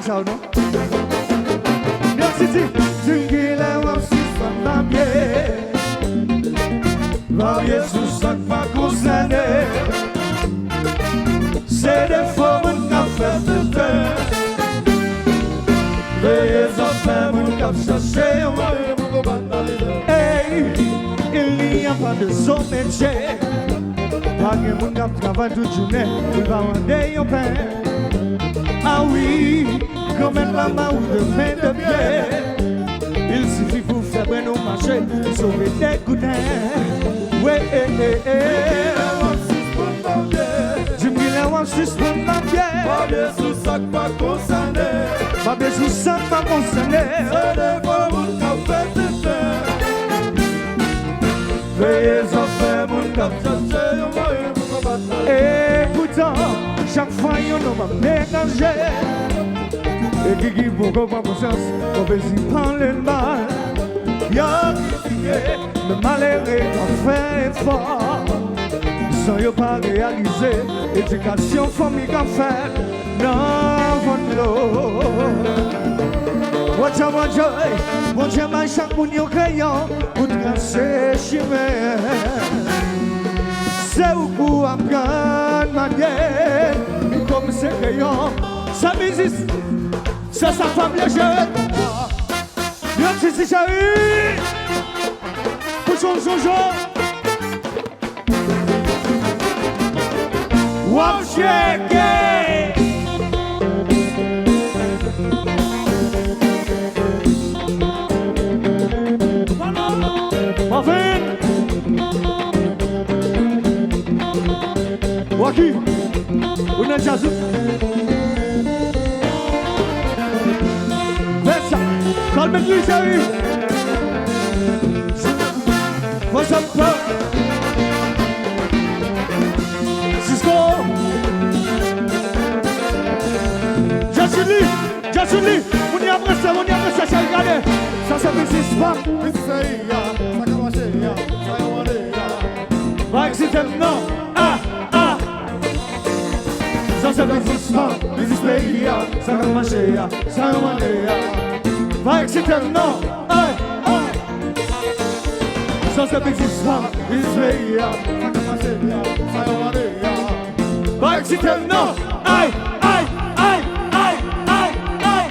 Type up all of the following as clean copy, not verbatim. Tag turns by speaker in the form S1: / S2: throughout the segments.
S1: ça, non? Merci, Zingile wapsiswa mambye Mambye susak ma concerné C'est des formes qu'a fait de terre Les enfants m'ont qu'a cherché Hey, il n'y a pas de son métier Pas de mon qu'a travaillé toute journée Il va vendre au pain Ah oui comme la main ou de main de pied Il suffit pour faire nos marchés Sauver des goudins Ouais, Du mille à suspendre ma pied Pas bien sous sac pas concerné Pas bien sous sac pas concerné C'est des femmes qui ont fait de terre Veillez en faire mon cap Et pourtant chaque fois y'en a m'a mélangé Et qui pour comprendre conscience, on peut s'y prendre le mal. Y'a le malheur est à faire fort. Sans y'a pas réalisé, éducation, famille qu'à faire. Non, l'eau. Watch out, mon Dieu, ma chaque moun yo crayon, pour tracer chimère. C'est où pour apprendre manière, comme c'est crayon, ça m'existe. Ça, sa femme légère. Bien, c'est chérie. Poussons, Jojo. Wow, chérie. Marvin. Waki. On a jazz. Calme-toi, chérie. What's up, bro? Cisco. Jassuli. On y a pressé, chérie, regardez. Ça, c'est business, pas. Va exciter, non. Ça, c'est business, pas. Business, pays, ça va marcher, ça va marcher. Va exciter, non, aïe, aïe. Ça c'est business, Israël. Va exciter, non, aïe, aïe, aïe, aïe, aïe, aïe.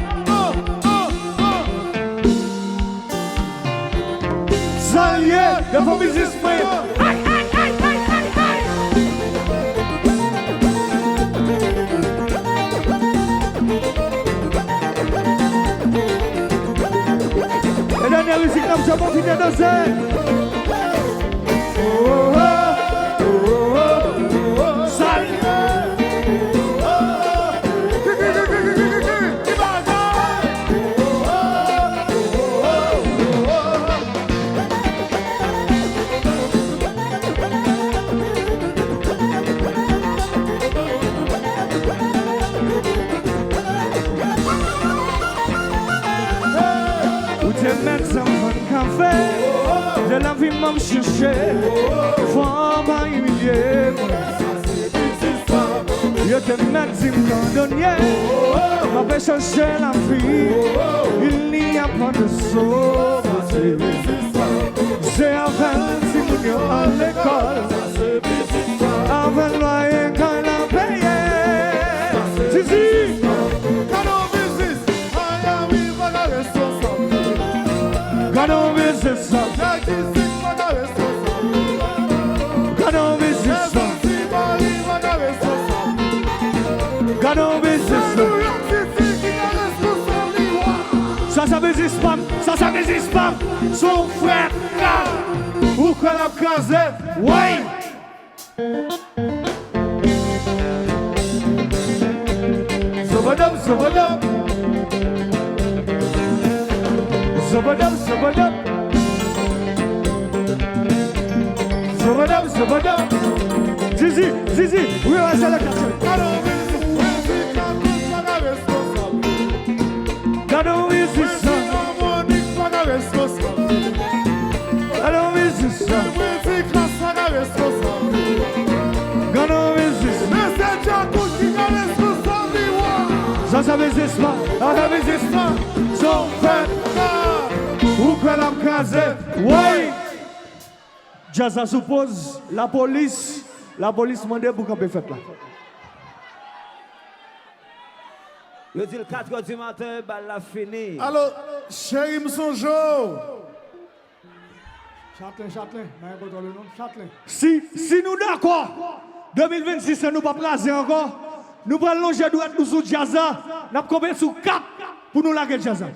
S1: Ça y est, il faut business, aïe, aïe, aïe, aïe, aïe, aïe. Et dernière musique, nous avons continué à danser. De la vie m'a cherché, faut pas humilier. Je te mets condamné, m'a fait chercher la vie. Il n'y a pas de sauvetage. C'est avant si nous sommes à l'école, avant le loyer quand il a payé. Zizi, God on business, I am even a responsible. God on business. Ça n'existe pas, ça n'existe pas. Son frère, ou qu'on a casé, oui. Zobadam. Zizi, oui, on va la quartier. Alors, c'est ça. Ça ça n'existe pas, ça n'existe pas. Son fait, ou que la case, oui. Jazz suppose la police demande pour qu'on peut faire là.
S2: Je dis le 4h du matin, balle la fini.
S3: Alors, chéri Msonjo. Châtelain, Châtelain.
S1: Si nous d'accord, 2026, nous ne pouvons pas raser encore. Nous allons longer droite nous sous Jazza. Nous avons combien sous 4 pour nous laguer Jazza.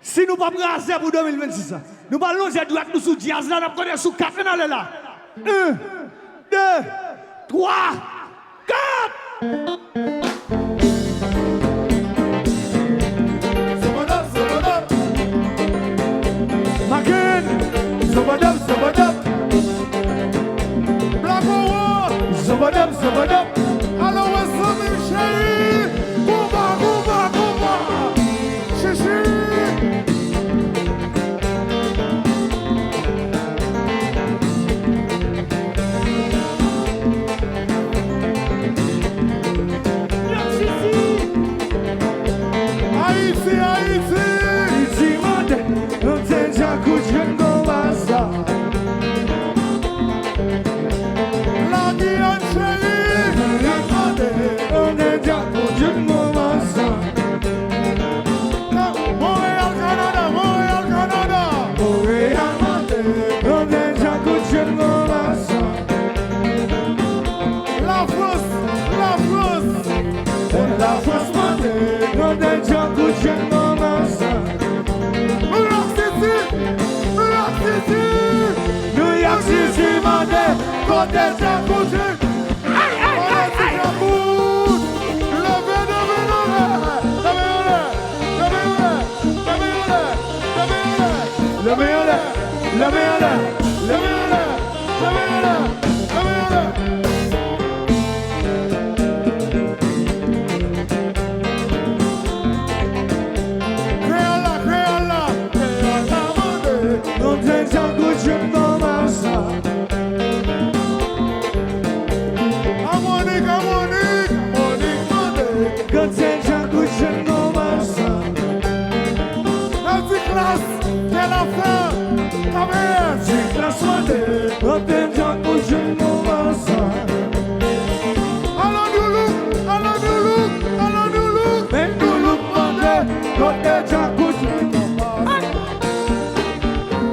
S1: Si nous ne pouvons pas raser pour 2026, nous allons longer droite nous sous Jazza. Nous avons combien sous 4 là. 1, 2, 3, 4. Makin, Zobadab,
S3: Black War.
S1: Zobadab.
S3: Alors, what's up, chéri? Combat. Chichi.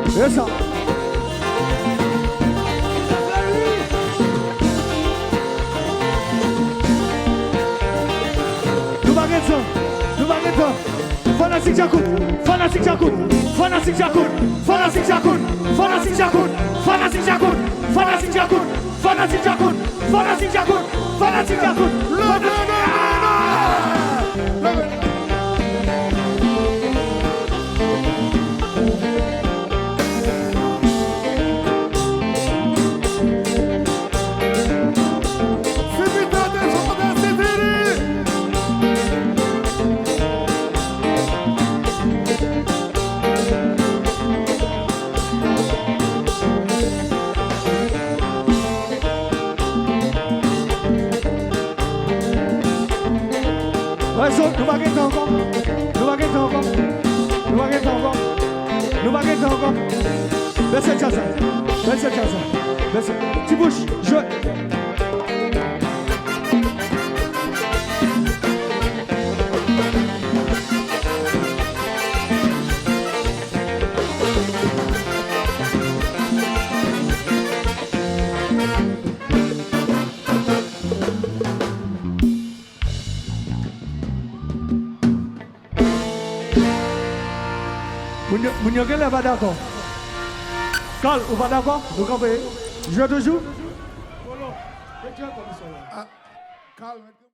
S1: C'est ça. Nous baguettons. Fanatique Jacoud. Nous baguettons encore. Baissez Jazza. Petit bouche, je. Mounioguel n'est pas d'accord. Carl, vous pas d'accord? Vous comprenez? Je toujours?
S3: Calme.